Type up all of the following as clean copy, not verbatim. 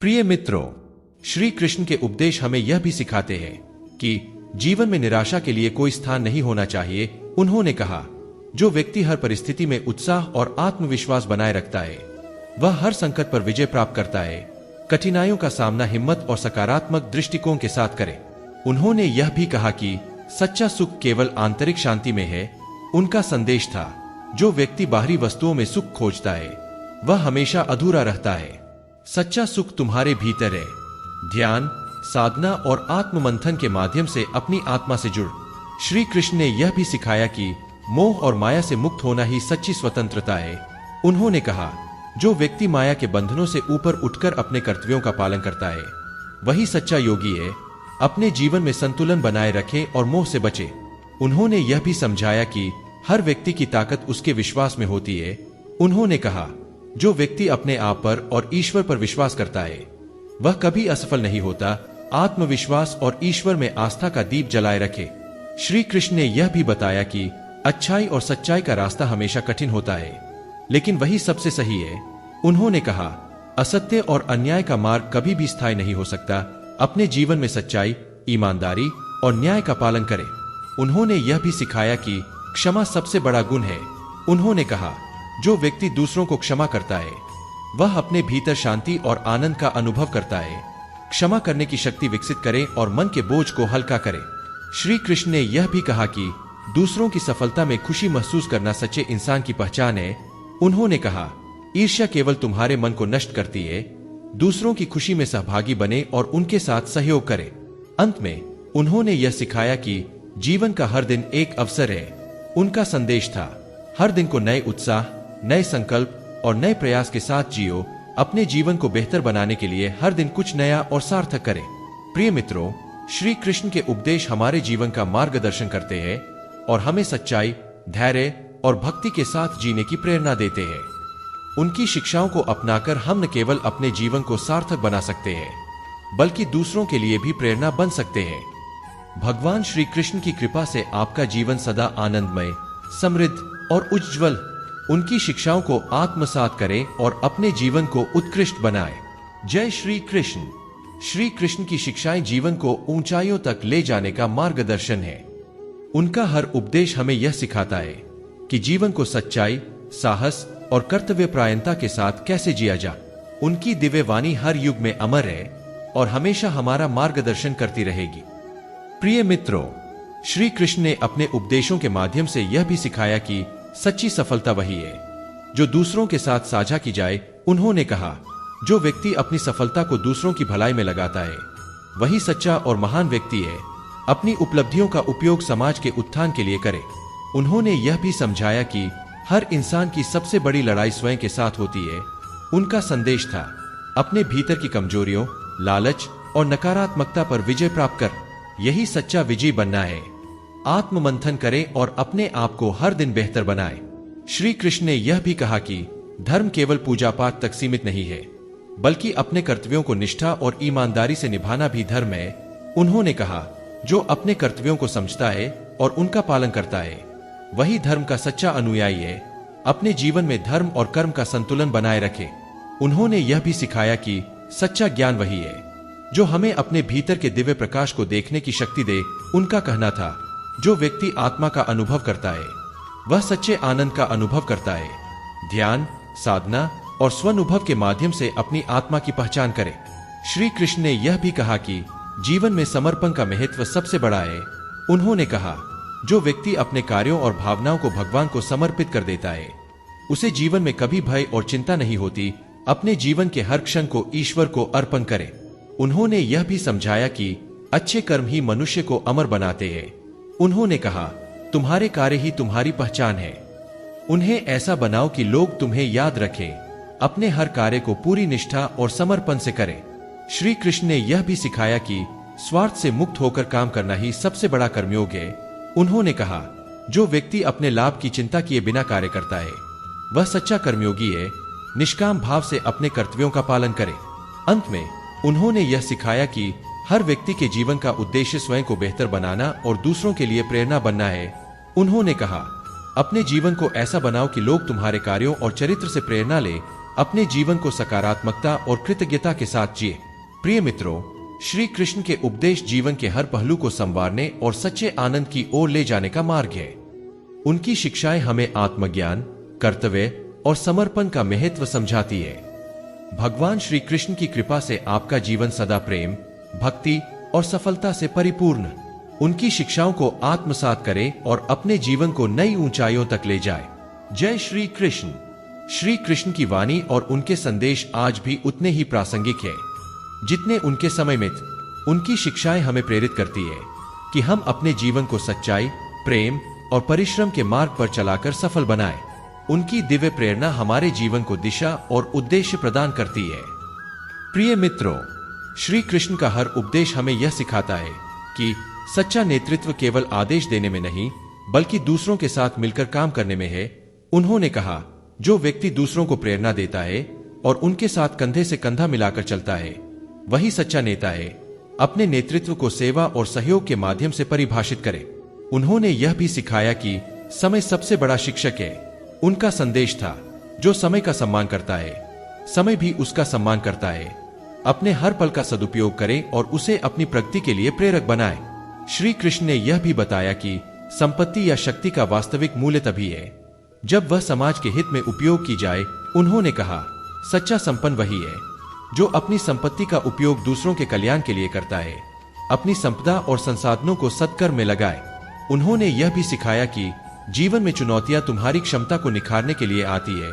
प्रिय मित्रों, श्री कृष्ण के उपदेश हमें यह भी सिखाते हैं कि जीवन में निराशा के लिए कोई स्थान नहीं होना चाहिए। उन्होंने कहा, जो व्यक्ति हर परिस्थिति में उत्साह और आत्मविश्वास बनाए रखता है वह हर संकट पर विजय प्राप्त करता है। कठिनाइयों का सामना हिम्मत और सकारात्मक दृष्टिकोण के साथ करे। उन्होंने यह भी कहा कि सच्चा सुख केवल आंतरिक शांति में है। उनका संदेश था, जो व्यक्ति बाहरी वस्तुओं में सुख खोजता है वह हमेशा अधूरा रहता है। सच्चा सुख तुम्हारे भीतर है। ध्यान, साधना और आत्ममंथन के माध्यम से अपनी आत्मा से जुड़। श्री कृष्ण ने यह भी सिखाया कि मोह और माया से मुक्त होना ही सच्ची स्वतंत्रता है। उन्होंने कहा, जो व्यक्ति माया के बंधनों से ऊपर उठकर अपने कर्तव्यों का पालन करता है वही सच्चा योगी है। अपने जीवन में संतुलन बनाए रखे और मोह से बचे। उन्होंने यह भी समझाया कि हर व्यक्ति की ताकत उसके विश्वास में होती है। उन्होंने कहा, जो व्यक्ति अपने आप पर और ईश्वर पर विश्वास करता है वह कभी असफल नहीं होता। आत्मविश्वास और ईश्वर में आस्था का दीप जलाए रखे। श्री कृष्ण ने यह भी बताया कि अच्छाई और सच्चाई का रास्ता हमेशा कठिन होता है, लेकिन वही सबसे सही है। उन्होंने कहा, असत्य और अन्याय का मार्ग कभी भी स्थायी नहीं हो सकता। अपने जीवन में सच्चाई, ईमानदारी और न्याय का पालन करें। उन्होंने यह भी सिखाया कि क्षमा सबसे बड़ा गुण है। उन्होंने कहा, जो व्यक्ति दूसरों को क्षमा करता है वह अपने भीतर शांति और आनंद का अनुभव करता है। क्षमा करने की शक्ति विकसित करें और मन के बोझ को हल्का करें। श्री कृष्ण ने यह भी कहा कि दूसरों की सफलता में खुशी महसूस करना सच्चे इंसान की पहचान है। उन्होंने कहा, ईर्ष्या केवल तुम्हारे मन को नष्ट करती है। दूसरों की खुशी में सहभागी बने और उनके साथ सहयोग करें। अंत में उन्होंने यह सिखाया कि जीवन का हर दिन एक अवसर है। उनका संदेश था, हर दिन को नए उत्साह, नए संकल्प और नए प्रयास के साथ जियो। अपने जीवन को बेहतर बनाने के लिए हर दिन कुछ नया और सार्थक करें। प्रिय मित्रों, श्री कृष्ण के उपदेश हमारे जीवन का मार्गदर्शन करते हैं और हमें सच्चाई, धैर्य और भक्ति के साथ जीने की प्रेरणा देते हैं। उनकी शिक्षाओं को अपनाकर हम न केवल अपने जीवन को सार्थक बना सकते हैं बल्कि दूसरों के लिए भी प्रेरणा बन सकते हैं। भगवान श्री कृष्ण की कृपा से आपका जीवन सदा आनंदमय, समृद्ध और उज्जवल। उनकी शिक्षाओं को आत्मसात करें और अपने जीवन को उत्कृष्ट बनाएं। जय श्री कृष्ण। श्री कृष्ण की शिक्षाएं जीवन को ऊंचाइयों तक ले जाने का मार्गदर्शन है। उनका हर उपदेश हमें यह सिखाता है कि जीवन को सच्चाई, साहस और कर्तव्यपरायणता के साथ कैसे जिया जा। उनकी दिव्य वाणी हर युग में अमर है और हमेशा हमारा मार्गदर्शन करती रहेगी। प्रिय मित्रों, श्री कृष्ण ने अपने उपदेशों के माध्यम से यह भी सिखाया कि सच्ची सफलता वही है जो दूसरों के साथ साझा की जाए। उन्होंने कहा, जो व्यक्ति अपनी सफलता को दूसरों की भलाई में लगाता है वही सच्चा और महान व्यक्ति है। अपनी उपलब्धियों का उपयोग समाज के उत्थान के लिए करे। उन्होंने यह भी समझाया कि हर इंसान की सबसे बड़ी लड़ाई स्वयं के साथ होती है। उनका संदेश था, अपने भीतर की कमजोरियों, लालच और नकारात्मकता पर विजय प्राप्त कर, यही सच्चा विजयी बनना है। आत्ममंथन करें और अपने आप को हर दिन बेहतर बनाएं। श्री कृष्ण ने यह भी कहा कि धर्म केवल पूजा पाठ तक सीमित नहीं है बल्कि अपने कर्तव्यों को निष्ठा और ईमानदारी से निभाना भी धर्म है। उन्होंने कहा, जो अपने कर्तव्यों को समझता है और उनका पालन करता है वही धर्म का सच्चा अनुयायी है। अपने जीवन में धर्म और कर्म का संतुलन बनाए रखें। उन्होंने यह भी सिखाया कि सच्चा ज्ञान वही है जो हमें अपने भीतर के दिव्य प्रकाश को देखने की शक्ति दे। उनका कहना था, जो व्यक्ति आत्मा का अनुभव करता है वह सच्चे आनंद का अनुभव करता है। ध्यान, साधना और स्वानुभव के माध्यम से अपनी आत्मा की पहचान करें। श्री कृष्ण ने यह भी कहा कि जीवन में समर्पण का महत्व सबसे बड़ा है। उन्होंने कहा, जो व्यक्ति अपने कार्यों और भावनाओं को भगवान को समर्पित कर देता है उसे जीवन में कभी भय और चिंता नहीं होती। अपने जीवन के हर क्षण को ईश्वर को अर्पण करें। उन्होंने यह भी समझाया कि अच्छे कर्म ही मनुष्य को अमर बनाते हैं। उन्होंने कहा, तुम्हारे कार्य ही तुम्हारी पहचान है। उन्हें ऐसा बनाओ कि लोग तुम्हें याद रखें। अपने हर कार्य को पूरी निष्ठा और समर्पण से करें। श्री कृष्ण ने यह भी सिखाया कि स्वार्थ से मुक्त होकर काम करना ही सबसे बड़ा कर्मयोग है। उन्होंने कहा, जो व्यक्ति अपने लाभ की चिंता किए बिना कार्य करता है वह सच्चा कर्मयोगी है। निष्काम भाव से अपने कर्तव्यों का पालन करे। अंत में उन्होंने यह सिखाया कि हर व्यक्ति के जीवन का उद्देश्य स्वयं को बेहतर बनाना और दूसरों के लिए प्रेरणा बनना है। उन्होंने कहा, अपने जीवन को ऐसा बनाओ कि लोग तुम्हारे कार्यों और चरित्र से प्रेरणा ले अपने जीवन को सकारात्मकता और कृतज्ञता के साथ जिए। प्रिय मित्रों, श्री कृष्ण के उपदेश जीवन के हर पहलू को संवारने और सच्चे आनंद की ओर ले जाने का मार्ग है। उनकी शिक्षाएं हमें आत्मज्ञान, कर्तव्य और समर्पण का महत्व समझाती है। भगवान श्री कृष्ण की कृपा से आपका जीवन सदा प्रेम, भक्ति और सफलता से परिपूर्ण। उनकी शिक्षाओं को आत्मसात करें और अपने जीवन को नई ऊंचाइयों तक ले जाए। जय श्री कृष्ण। श्री कृष्ण की वाणी और उनके संदेश आज भी उतने ही प्रासंगिक है जितने उनके समय में थे। उनकी शिक्षाएं हमें प्रेरित करती है कि हम अपने जीवन को सच्चाई, प्रेम और परिश्रम के मार्ग पर चलाकर सफल बनाएं। उनकी दिव्य प्रेरणा हमारे जीवन को दिशा और उद्देश्य प्रदान करती है। प्रिय मित्रों, श्री कृष्ण का हर उपदेश हमें यह सिखाता है कि सच्चा नेतृत्व केवल आदेश देने में नहीं, बल्कि दूसरों के साथ मिलकर काम करने में है। उन्होंने कहा, जो व्यक्ति दूसरों को प्रेरणा देता है और उनके साथ कंधे से कंधा मिलाकर चलता है, वही सच्चा नेता है। अपने नेतृत्व को सेवा और सहयोग के माध्यम से परिभाषित करें। उन्होंने यह भी सिखाया कि समय सबसे बड़ा शिक्षक है। उनका संदेश था, जो समय का सम्मान करता है, समय भी उसका सम्मान करता है। अपने हर पल का सदुपयोग करें और उसे अपनी प्रगति के लिए प्रेरक बनाएं। श्री कृष्ण ने यह भी बताया कि संपत्ति या शक्ति का वास्तविक मूल्य तभी है जब वह समाज के हित में उपयोग की जाए। उन्होंने कहा, सच्चा संपन्न वही है जो अपनी संपत्ति का उपयोग दूसरों के कल्याण के लिए करता है, अपनी संपदा और संसाधनों को सत्कर्म में लगाए। उन्होंने यह भी सिखाया कि जीवन में चुनौतियां तुम्हारी क्षमता को निखारने के लिए आती है।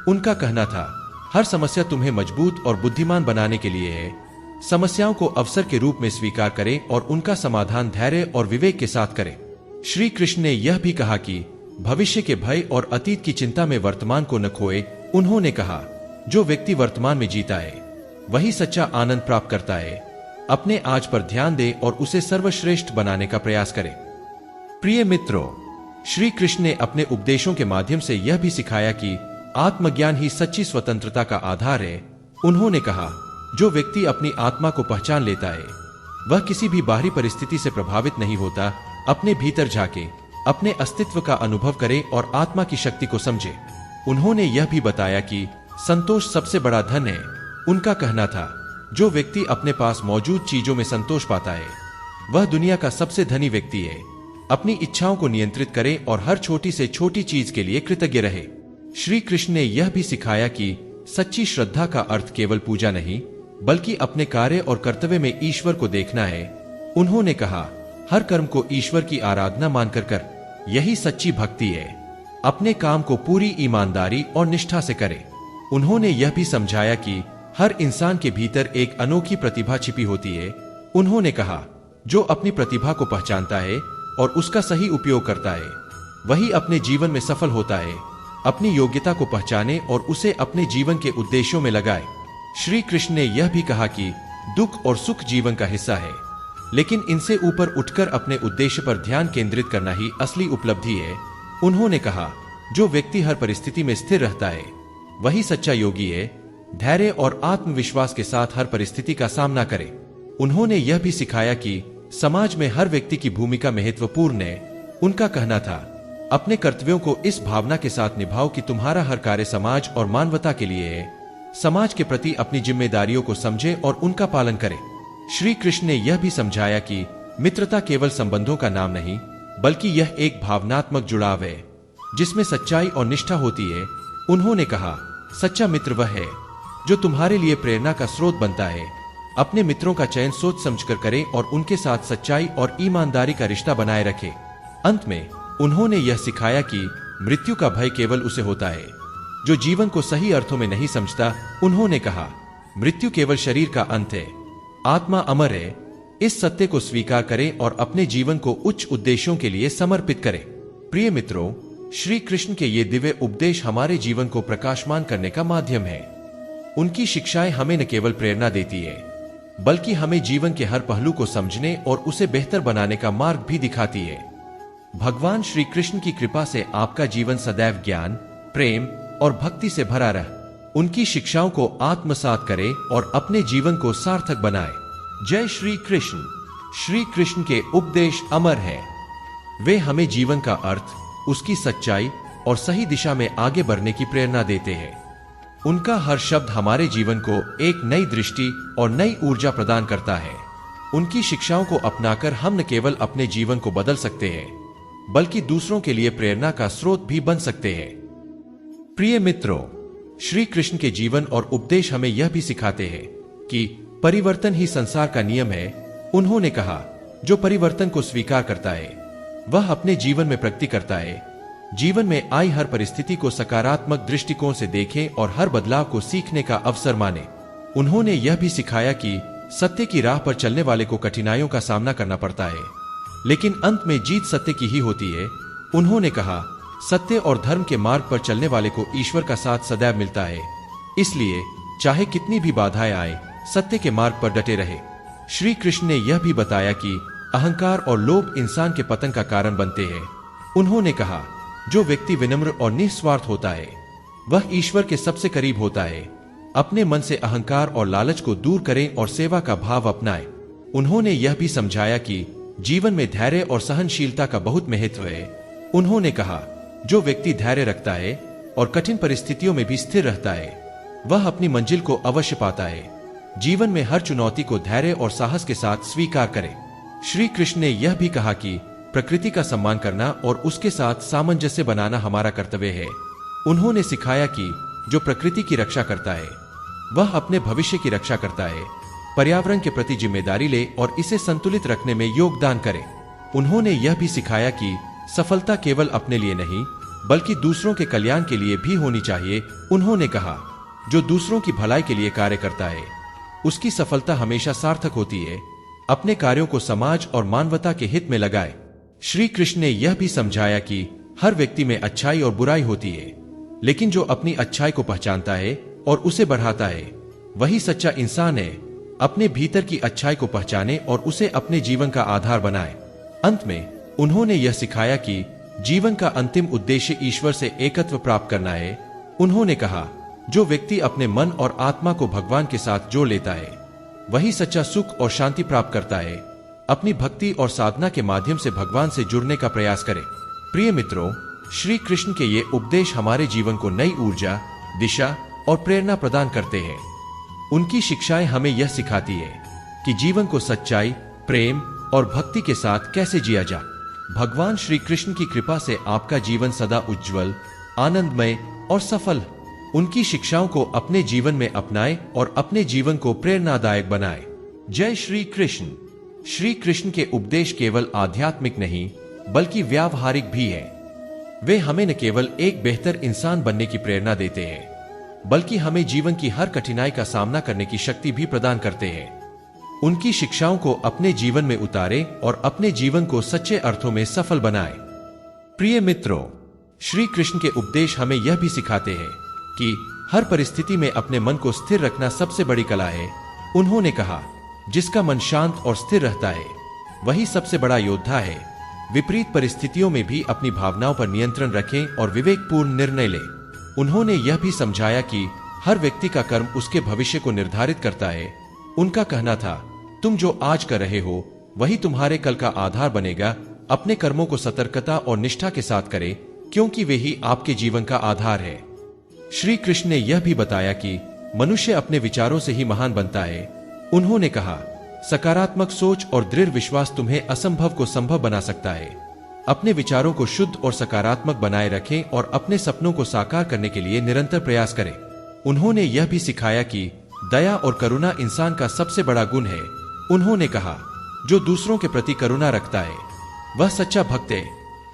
उनका कहना था, हर समस्या तुम्हें मजबूत और बुद्धिमान बनाने के लिए है। समस्याओं को अवसर के रूप में स्वीकार करें और उनका समाधान धैर्य और विवेक के साथ करें। श्री कृष्ण ने यह भी कहा कि भविष्य के भय और अतीत की चिंता में वर्तमान को न खोए। उन्होंने कहा, जो व्यक्ति वर्तमान में जीता है वही सच्चा आनंद प्राप्त करता है। अपने आज पर ध्यान दे और उसे सर्वश्रेष्ठ बनाने का प्रयास करें। प्रिय मित्रों, श्री कृष्ण ने अपने उपदेशों के माध्यम से यह भी सिखाया कि आत्मज्ञान ही सच्ची स्वतंत्रता का आधार है। उन्होंने कहा, जो व्यक्ति अपनी आत्मा को पहचान लेता है वह किसी भी बाहरी परिस्थिति से प्रभावित नहीं होता। अपने भीतर झाके, अपने अस्तित्व का अनुभव करे और आत्मा की शक्ति को समझे। उन्होंने यह भी बताया कि संतोष सबसे बड़ा धन है। उनका कहना था, जो व्यक्ति अपने पास मौजूद चीजों में संतोष पाता है वह दुनिया का सबसे धनी व्यक्ति है। अपनी इच्छाओं को नियंत्रित करे और हर छोटी से छोटी चीज के लिए कृतज्ञ रहे। श्री कृष्ण ने यह भी सिखाया कि सच्ची श्रद्धा का अर्थ केवल पूजा नहीं, बल्कि अपने कार्य और कर्तव्य में ईश्वर को देखना है। उन्होंने कहा, हर कर्म को ईश्वर की आराधना मानकर कर, यही सच्ची भक्ति है। अपने काम को पूरी ईमानदारी और निष्ठा से करें। उन्होंने यह भी समझाया कि हर इंसान के भीतर एक अनोखी प्रतिभा छिपी होती है। उन्होंने कहा, जो अपनी प्रतिभा को पहचानता है और उसका सही उपयोग करता है वही अपने जीवन में सफल होता है। अपनी योग्यता को पहचाने और उसे अपने जीवन के उद्देश्यों में लगाए। श्री कृष्ण ने यह भी कहा कि दुख और सुख जीवन का हिस्सा है, लेकिन इनसे ऊपर उठकर अपने उद्देश्य पर ध्यान केंद्रित करना ही असली उपलब्धि है। उन्होंने कहा, जो व्यक्ति हर परिस्थिति में स्थिर रहता है वही सच्चा योगी है। धैर्य और आत्मविश्वास के साथ हर परिस्थिति का सामना करे। उन्होंने यह भी सिखाया कि समाज में हर व्यक्ति की भूमिका महत्वपूर्ण है। उनका कहना था, अपने कर्तव्यों को इस भावना के साथ निभाओ कि तुम्हारा हर कार्य समाज और मानवता के लिए है। समाज के प्रति अपनी जिम्मेदारियों को समझे और उनका पालन करें। श्री कृष्ण ने यह भी समझाया कि मित्रता केवल संबंधों का नाम नहीं, बल्कि यह एक भावनात्मक जुड़ाव है जिसमें सच्चाई और निष्ठा होती है। उन्होंने कहा, सच्चा मित्र वह है जो तुम्हारे लिए प्रेरणा का स्रोत बनता है। अपने मित्रों का चयन सोच समझकर करें और उनके साथ सच्चाई और ईमानदारी का रिश्ता बनाए रखें। अंत में उन्होंने यह सिखाया कि मृत्यु का भय केवल उसे होता है जो जीवन को सही अर्थों में नहीं समझता। उन्होंने कहा, मृत्यु केवल शरीर का अंत है, आत्मा अमर है। इस सत्य को स्वीकार करें और अपने जीवन को उच्च उद्देश्यों के लिए समर्पित करें। प्रिय मित्रों, श्री कृष्ण के ये दिव्य उपदेश हमारे जीवन को प्रकाशमान करने का माध्यम है। उनकी शिक्षाएं हमें न केवल प्रेरणा देती है, बल्कि हमें जीवन के हर पहलू को समझने और उसे बेहतर बनाने का मार्ग भी दिखाती है। भगवान श्री कृष्ण की कृपा से आपका जीवन सदैव ज्ञान, प्रेम और भक्ति से भरा रहे। उनकी शिक्षाओं को आत्मसात करें और अपने जीवन को सार्थक बनाएं। जय श्री कृष्ण। श्री कृष्ण के उपदेश अमर हैं। वे हमें जीवन का अर्थ, उसकी सच्चाई और सही दिशा में आगे बढ़ने की प्रेरणा देते हैं। उनका हर शब्द हमारे जीवन को एक नई दृष्टि और नई ऊर्जा प्रदान करता है। उनकी शिक्षाओं को अपनाकर हम न केवल अपने जीवन को बदल सकते हैं, बल्कि दूसरों के लिए प्रेरणा का स्रोत भी बन सकते हैं। प्रिय मित्रों, श्री कृष्ण के जीवन और उपदेश हमें यह भी सिखाते हैं कि परिवर्तन ही संसार का नियम है। उन्होंने कहा, जो परिवर्तन को स्वीकार करता है वह अपने जीवन में प्रगति करता है। जीवन में आई हर परिस्थिति को सकारात्मक दृष्टिकोण से देखें और हर बदलाव को सीखने का अवसर माने। उन्होंने यह भी सिखाया कि सत्य की राह पर चलने वाले को कठिनाइयों का सामना करना पड़ता है, लेकिन अंत में जीत सत्य की ही होती है। उन्होंने कहा, सत्य और धर्म के मार्ग पर चलने वाले को ईश्वर का साथ सदैव मिलता है। इसलिए चाहे कितनी भी बाधाएं आए, सत्य के मार्ग पर डटे रहे। श्री कृष्ण ने यह भी बताया कि अहंकार और लोभ इंसान के पतन का कारण बनते हैं। उन्होंने कहा, जो व्यक्ति विनम्र और निस्वार्थ होता है वह ईश्वर के सबसे करीब होता है। अपने मन से अहंकार और लालच को दूर करें और सेवा का भाव अपनाएं। उन्होंने यह भी समझाया कि जीवन में धैर्य और सहनशीलता का बहुत महत्व है। उन्होंने कहा, जो व्यक्ति धैर्य रखता है और कठिन परिस्थितियों में भी स्थिर रहता है वह अपनी मंजिल को अवश्य पाता है। जीवन में हर चुनौती को धैर्य और साहस के साथ स्वीकार करें। श्री कृष्ण ने यह भी कहा कि प्रकृति का सम्मान करना और उसके साथ सामंजस्य बनाना हमारा कर्तव्य है। उन्होंने सिखाया कि जो प्रकृति की रक्षा करता है वह अपने भविष्य की रक्षा करता है। पर्यावरण के प्रति जिम्मेदारी ले और इसे संतुलित रखने में योगदान करे। उन्होंने यह भी सिखाया कि सफलता केवल अपने लिए नहीं बल्कि दूसरों के कल्याण के लिए भी होनी चाहिए। उन्होंने कहा, जो दूसरों की भलाई के लिए कार्य करता है उसकी सफलता हमेशा सार्थक होती है। अपने कार्यों को समाज और मानवता के हित में लगाए। श्री कृष्ण ने यह भी समझाया कि हर व्यक्ति में अच्छाई और बुराई होती है, लेकिन जो अपनी अच्छाई को पहचानता है और उसे बढ़ाता है वही सच्चा इंसान है। अपने भीतर की अच्छाई को पहचाने और उसे अपने जीवन का आधार बनाए। अंत में उन्होंने यह सिखाया कि जीवन का अंतिम उद्देश्य ईश्वर से एकत्व प्राप्त करना है। उन्होंने कहा, जो व्यक्ति अपने मन और आत्मा को भगवान के साथ जोड़ लेता है वही सच्चा सुख और शांति प्राप्त करता है। अपनी भक्ति और साधना के माध्यम से भगवान से जुड़ने का प्रयास करें। प्रिय मित्रों, श्री कृष्ण के ये उपदेश हमारे जीवन को नई ऊर्जा, दिशा और प्रेरणा प्रदान करते हैं। उनकी शिक्षाएं हमें यह सिखाती है कि जीवन को सच्चाई, प्रेम और भक्ति के साथ कैसे जिया जाए। भगवान श्री कृष्ण की कृपा से आपका जीवन सदा उज्जवल, आनंदमय और सफल। उनकी शिक्षाओं को अपने जीवन में अपनाएं और अपने जीवन को प्रेरणादायक बनाएं। जय श्री कृष्ण। श्री कृष्ण के उपदेश केवल आध्यात्मिक नहीं बल्कि व्यावहारिक भी है। वे हमें न केवल एक बेहतर इंसान बनने की प्रेरणा देते हैं बल्कि हमें जीवन की हर कठिनाई का सामना करने की शक्ति भी प्रदान करते हैं। उनकी शिक्षाओं को अपने जीवन में उतारें और अपने जीवन को सच्चे अर्थों में सफल बनाएं। प्रिय मित्रों, श्री कृष्ण के उपदेश हमें यह भी सिखाते हैं कि हर परिस्थिति में अपने मन को स्थिर रखना सबसे बड़ी कला है। उन्होंने कहा, जिसका मन शांत और स्थिर रहता है वही सबसे बड़ा योद्धा है। विपरीत परिस्थितियों में भी अपनी भावनाओं पर नियंत्रण रखें और विवेकपूर्ण निर्णय लें। उन्होंने यह भी समझाया कि हर व्यक्ति का कर्म उसके भविष्य को निर्धारित करता है। उनका कहना था, तुम जो आज कर रहे हो वही तुम्हारे कल का आधार बनेगा। अपने कर्मों को सतर्कता और निष्ठा के साथ करें, क्योंकि वे ही आपके जीवन का आधार है। श्री कृष्ण ने यह भी बताया कि मनुष्य अपने विचारों से ही महान बनता है। उन्होंने कहा, सकारात्मक सोच और दृढ़ विश्वास तुम्हें असंभव को संभव बना सकता है। अपने विचारों को शुद्ध और सकारात्मक बनाए रखें और अपने सपनों को साकार करने के लिए निरंतर प्रयास करें। उन्होंने यह भी सिखाया कि दया और करुणा इंसान का सबसे बड़ा गुण है। उन्होंने कहा, जो दूसरों के प्रति करुणा रखता है वह सच्चा भक्त है।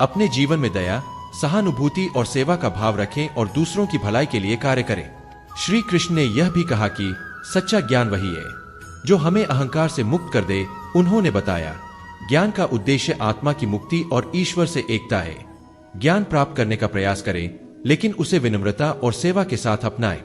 अपने जीवन में दया, सहानुभूति और सेवा का भाव रखें और दूसरों की भलाई के लिए कार्य करें। श्री कृष्ण ने यह भी कहा कि सच्चा ज्ञान वही है जो हमें अहंकार से मुक्त कर दे। उन्होंने बताया, ज्ञान का उद्देश्य आत्मा की मुक्ति और ईश्वर से एकता है। ज्ञान प्राप्त करने का प्रयास करें, लेकिन उसे विनम्रता और सेवा के साथ अपनाएं।